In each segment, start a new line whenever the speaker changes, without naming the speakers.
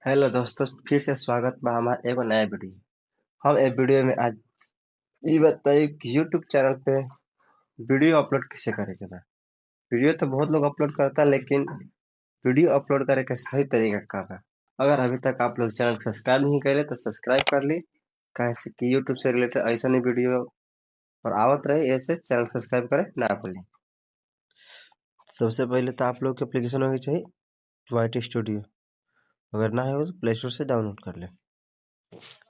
Hello दोस्तों, फिर से स्वागत बा हमार एगो नया वीडियो। हम ए वीडियो में आज ये बताइए कि यूट्यूब चैनल पे वीडियो अपलोड कैसे करे के बा। वीडियो तो बहुत लोग अपलोड करता, लेकिन वीडियो अपलोड करे के सही तरीका का बा। अगर अभी तक आप लोग चैनल को सब्सक्राइब नहीं करे तो सब्सक्राइब कर ली, काहे से कि यूट्यूब से रिलेटेड ऐसा नहीं वीडियो और आवत रहे, ऐसे चैनल सब्सक्राइब करे ना भूलें। सबसे पहले तो आप लोग के एप्लीकेशन होनी चाहिए वाईटी स्टूडियो। अगर ना है तो प्ले स्टोर से डाउनलोड कर ले।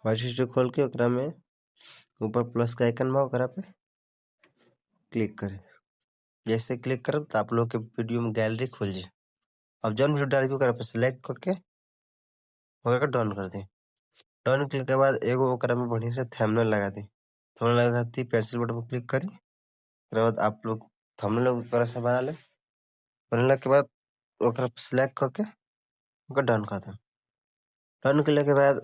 वाईटी स्टूडियो खोल के ओकरा में ऊपर प्लस का आइकन बा, ओकरा पे क्लिक करें। जैसे क्लिक करब तो आप लोग के वीडियो में गैलरी खुल जाए। अब जौन वीडियो डाल के ओकरा पे सिलेक्ट करके ओकरा डन कर दें। डन क्लिक के बाद एगो ओकरा में बढ़िया से थंबनेल लगा दें। थंबनेल लगाती पेंसिल बटन पर क्लिक करी। ओकरा बाद आप लोग थंबनेल ओकरा से बना ले। बनने के बाद ओकरा पे सिलेक्ट करके ओकरा डन कर दें। डन करने के बाद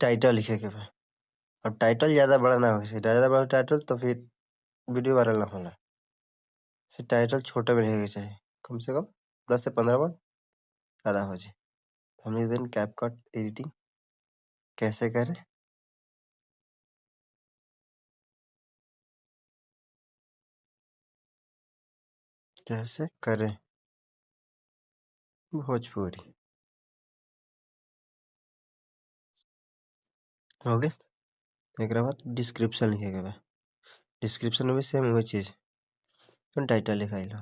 टाइटल लिखे के बाद, और टाइटल ज़्यादा बड़ा ना हो, ज़्यादा बड़ा टाइटल तो फिर वीडियो वायरल ना होला। टाइटल छोटा में लिखे के चाहिए, कम से कम 10 से 15 बार ज़्यादा हो जाए। हमने दिन कैपकट एडिटिंग कैसे करें, कैसे करें भोजपुरी हो गए। एक बाद डिस्क्रिप्शन लिखे के बा। डिस्क्रिप्शन में भी सेम वही चीज़ टाइटल लिखाई लो।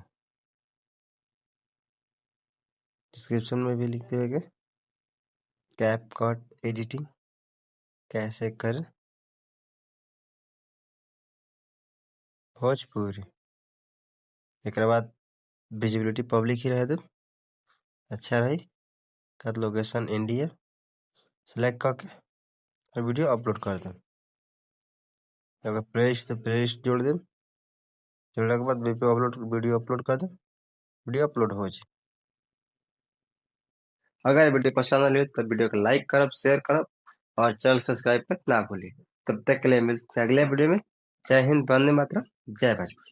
डिस्क्रिप्शन में भी लिख देंगे कैपकट एडिटिंग कैसे करें भोजपुरी। एक बाद विजिबिलिटी पब्लिक ही रह दे, अच्छा रही। कर लोकेशन इंडिया सेलेक्ट करके और वीडियो अपलोड कर दें। अगर प्लेलिस्ट तो प्लेलिस्ट जोड़ दें। जोड़ने के बाद वीडियो अपलोड कर दें, वीडियो अपलोड हो जाए। अगर वीडियो पसंद आए तो वीडियो को लाइक करब, शेयर करब और चैनल सब्सक्राइब कर ना भूलिए। तब तक के लिए मिलते हैं अगले वीडियो में। जय हिंद, वंदे मातरम, जय भाजपा।